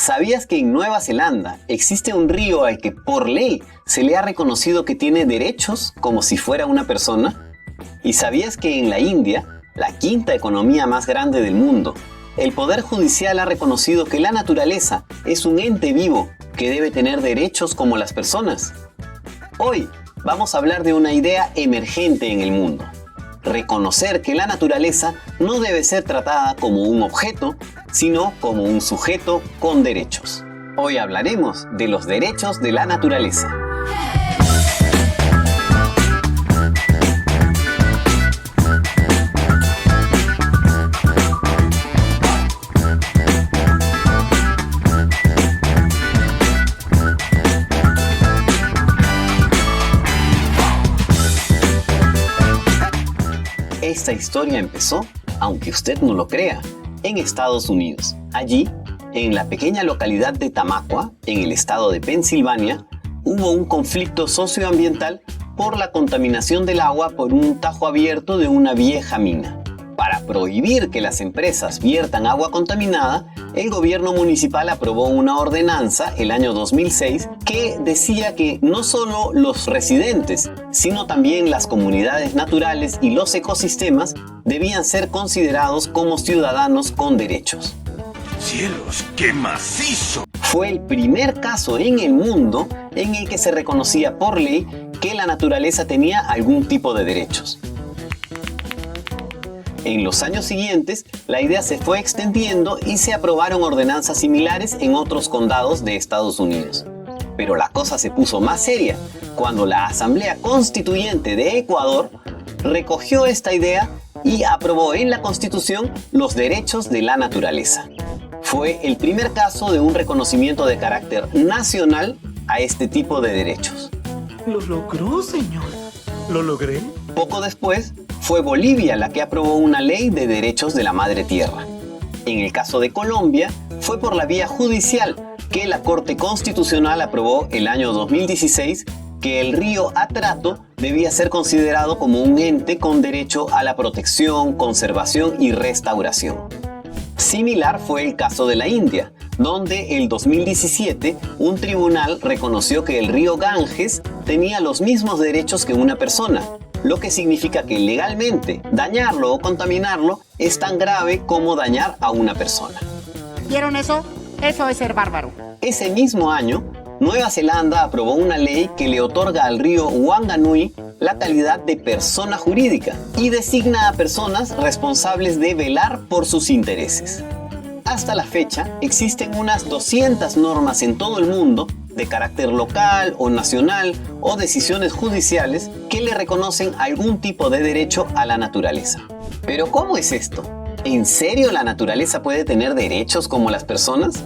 ¿Sabías que en Nueva Zelanda existe un río al que por ley se le ha reconocido que tiene derechos como si fuera una persona? ¿Y sabías que en la India, la quinta economía más grande del mundo, el Poder Judicial ha reconocido que la naturaleza es un ente vivo que debe tener derechos como las personas? Hoy vamos a hablar de una idea emergente en el mundo: reconocer que la naturaleza no debe ser tratada como un objeto, sino como un sujeto con derechos. Hoy hablaremos de los derechos de la naturaleza. Esta historia empezó, aunque usted no lo crea, en Estados Unidos. Allí, en la pequeña localidad de Tamaqua, en el estado de Pensilvania, hubo un conflicto socioambiental por la contaminación del agua por un tajo abierto de una vieja mina. Para prohibir que las empresas viertan agua contaminada, el gobierno municipal aprobó una ordenanza el año 2006 que decía que no solo los residentes, sino también las comunidades naturales y los ecosistemas debían ser considerados como ciudadanos con derechos. ¡Cielos, qué macizo! Fue el primer caso en el mundo en el que se reconocía por ley que la naturaleza tenía algún tipo de derechos. En los años siguientes, la idea se fue extendiendo y se aprobaron ordenanzas similares en otros condados de Estados Unidos. Pero la cosa se puso más seria cuando la Asamblea Constituyente de Ecuador recogió esta idea y aprobó en la Constitución los derechos de la naturaleza. Fue el primer caso de un reconocimiento de carácter nacional a este tipo de derechos. Lo logró, señor. ¿Lo logré? Poco después, fue Bolivia la que aprobó una ley de derechos de la madre tierra. En el caso de Colombia, fue por la vía judicial que la Corte Constitucional aprobó el año 2016 que el río Atrato debía ser considerado como un ente con derecho a la protección, conservación y restauración. Similar fue el caso de la India, donde en 2017 un tribunal reconoció que el río Ganges tenía los mismos derechos que una persona, lo que significa que legalmente dañarlo o contaminarlo es tan grave como dañar a una persona. ¿Vieron eso? Eso es ser bárbaro. Ese mismo año, Nueva Zelanda aprobó una ley que le otorga al río Wanganui la calidad de persona jurídica y designa a personas responsables de velar por sus intereses. Hasta la fecha, existen unas 200 normas en todo el mundo de carácter local o nacional o decisiones judiciales que le reconocen algún tipo de derecho a la naturaleza. ¿Pero cómo es esto? ¿En serio la naturaleza puede tener derechos como las personas?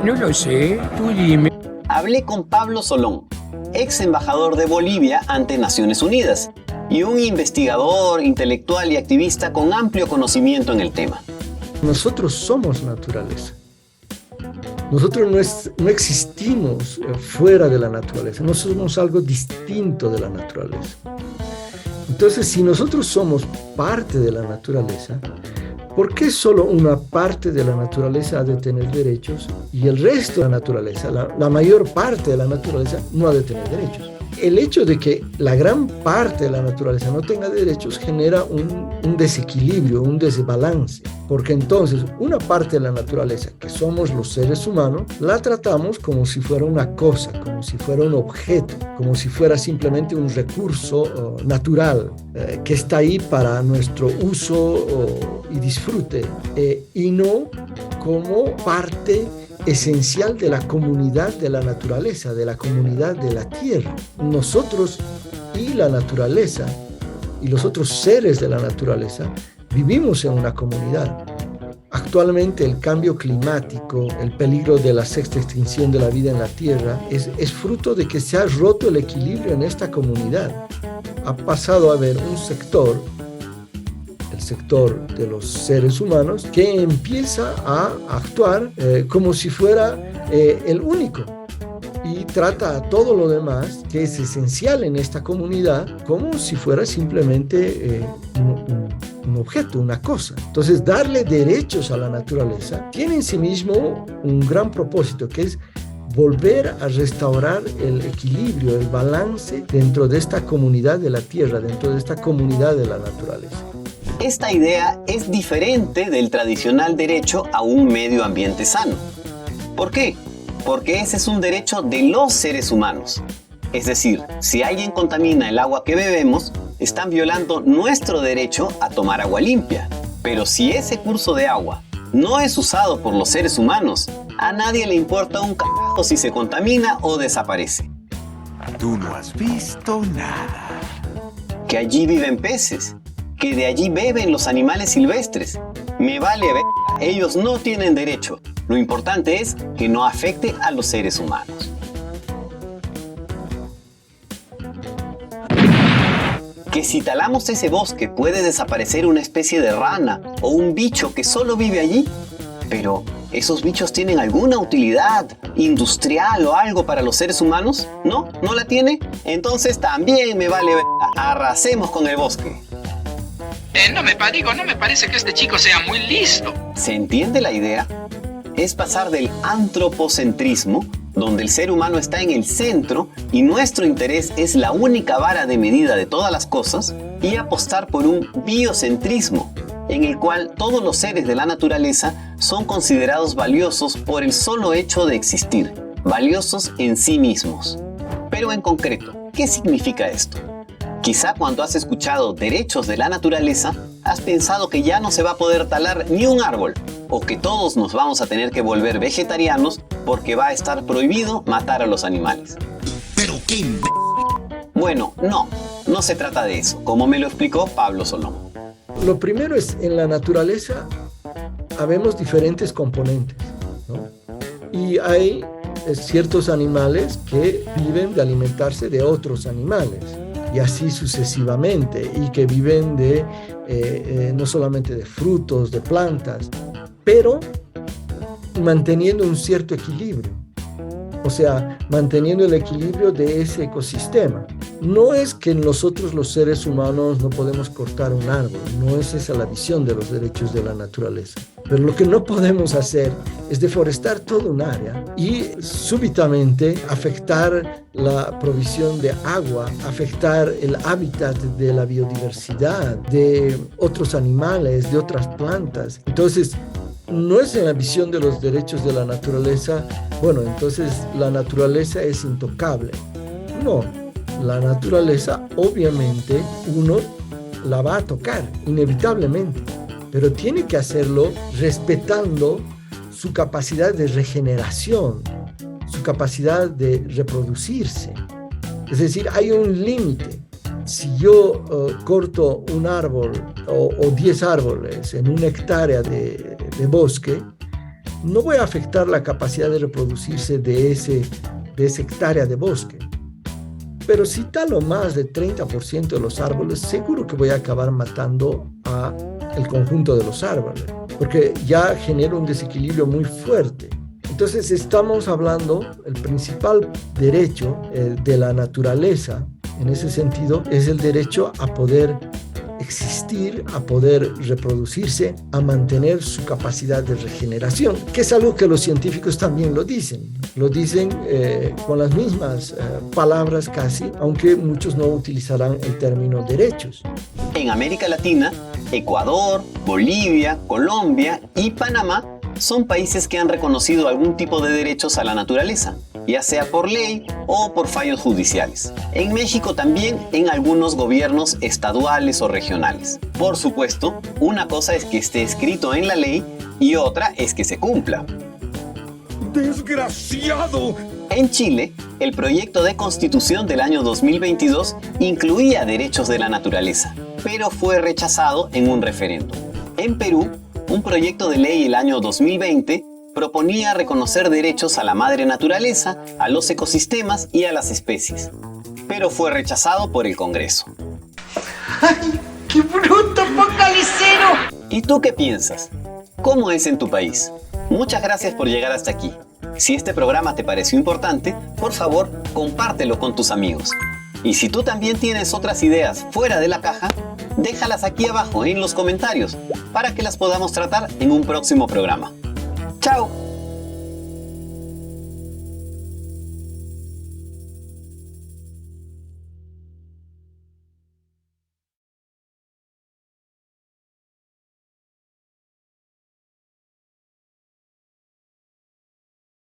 No lo sé, tú dime. Hablé con Pablo Solón, ex embajador de Bolivia ante Naciones Unidas y un investigador, intelectual y activista con amplio conocimiento en el tema. Nosotros somos naturaleza. Nosotros no existimos fuera de la naturaleza, no somos algo distinto de la naturaleza. Entonces, si nosotros somos parte de la naturaleza, ¿por qué solo una parte de la naturaleza ha de tener derechos y el resto de la naturaleza, la mayor parte de la naturaleza, no ha de tener derechos? El hecho de que la gran parte de la naturaleza no tenga derechos genera un desequilibrio, un desbalance, porque entonces una parte de la naturaleza, que somos los seres humanos, la tratamos como si fuera una cosa, como si fuera un objeto, como si fuera simplemente un recurso natural que está ahí para nuestro uso y disfrute, y no como parte esencial de la comunidad de la naturaleza, de la comunidad de la tierra. Nosotros y la naturaleza y los otros seres de la naturaleza vivimos en una comunidad. Actualmente el cambio climático, el peligro de la sexta extinción de la vida en la tierra es fruto de que se ha roto el equilibrio en esta comunidad. Ha pasado a haber un sector, el sector de los seres humanos, que empieza a actuar como si fuera el único y trata a todo lo demás que es esencial en esta comunidad como si fuera simplemente un objeto, una cosa. Entonces, darle derechos a la naturaleza tiene en sí mismo un gran propósito, que es volver a restaurar el equilibrio, el balance dentro de esta comunidad de la tierra, dentro de esta comunidad de la naturaleza. Esta idea es diferente del tradicional derecho a un medio ambiente sano. ¿Por qué? Porque ese es un derecho de los seres humanos. Es decir, si alguien contamina el agua que bebemos, están violando nuestro derecho a tomar agua limpia. Pero si ese curso de agua no es usado por los seres humanos, a nadie le importa un carajo si se contamina o desaparece. Tú no has visto nada. Que allí viven peces, que de allí beben los animales silvestres. Me vale ver, ellos no tienen derecho. Lo importante es que no afecte a los seres humanos. Que si talamos ese bosque puede desaparecer una especie de rana o un bicho que solo vive allí. Pero, ¿esos bichos tienen alguna utilidad industrial o algo para los seres humanos? ¿No? ¿No la tiene? Entonces también me vale ver. Arrasemos con el bosque. No me parece que este chico sea muy listo. ¿Se entiende la idea? Es pasar del antropocentrismo, donde el ser humano está en el centro y nuestro interés es la única vara de medida de todas las cosas, y apostar por un biocentrismo, en el cual todos los seres de la naturaleza son considerados valiosos por el solo hecho de existir, valiosos en sí mismos. Pero en concreto, ¿qué significa esto? Quizá cuando has escuchado derechos de la naturaleza, has pensado que ya no se va a poder talar ni un árbol, o que todos nos vamos a tener que volver vegetarianos porque va a estar prohibido matar a los animales. ¿Pero qué? Bueno, no se trata de eso, como me lo explicó Pablo Solón. Lo primero es, en la naturaleza habemos diferentes componentes, ¿no? Y hay ciertos animales que viven de alimentarse de otros animales, y así sucesivamente, y que viven de no solamente de frutos, de plantas, pero manteniendo un cierto equilibrio, o sea, manteniendo el equilibrio de ese ecosistema. No es que nosotros los seres humanos no podemos cortar un árbol, no es esa la visión de los derechos de la naturaleza. Pero lo que no podemos hacer es deforestar todo un área y súbitamente afectar la provisión de agua, afectar el hábitat de la biodiversidad, de otros animales, de otras plantas. Entonces, no es en la visión de los derechos de la naturaleza, bueno, entonces la naturaleza es intocable. No, la naturaleza obviamente uno la va a tocar, inevitablemente, pero tiene que hacerlo respetando su capacidad de regeneración, su capacidad de reproducirse. Es decir, hay un límite. Si yo corto un árbol o 10 árboles en una hectárea de bosque, no voy a afectar la capacidad de reproducirse de esa hectárea de bosque. Pero si talo más del 30% de los árboles, seguro que voy a acabar matando al conjunto de los árboles, porque ya genera un desequilibrio muy fuerte. Entonces estamos hablando, el principal derecho de la naturaleza, en ese sentido, es el derecho a poder existir, a poder reproducirse, a mantener su capacidad de regeneración, que es algo que los científicos también lo dicen con las mismas palabras casi, aunque muchos no utilizarán el término derechos. En América Latina, Ecuador, Bolivia, Colombia y Panamá son países que han reconocido algún tipo de derechos a la naturaleza, ya sea por ley o por fallos judiciales. En México también en algunos gobiernos estaduales o regionales. Por supuesto, una cosa es que esté escrito en la ley y otra es que se cumpla. ¡Desgraciado! En Chile, el proyecto de constitución del año 2022 incluía derechos de la naturaleza, pero fue rechazado en un referéndum. En Perú, un proyecto de ley el año 2020 proponía reconocer derechos a la madre naturaleza, a los ecosistemas y a las especies, pero fue rechazado por el Congreso. ¡Ay, qué bruto, focalicero! ¿Y tú qué piensas? ¿Cómo es en tu país? Muchas gracias por llegar hasta aquí. Si este programa te pareció importante, por favor, compártelo con tus amigos. Y si tú también tienes otras ideas fuera de la caja, déjalas aquí abajo en los comentarios para que las podamos tratar en un próximo programa. ¡Chao!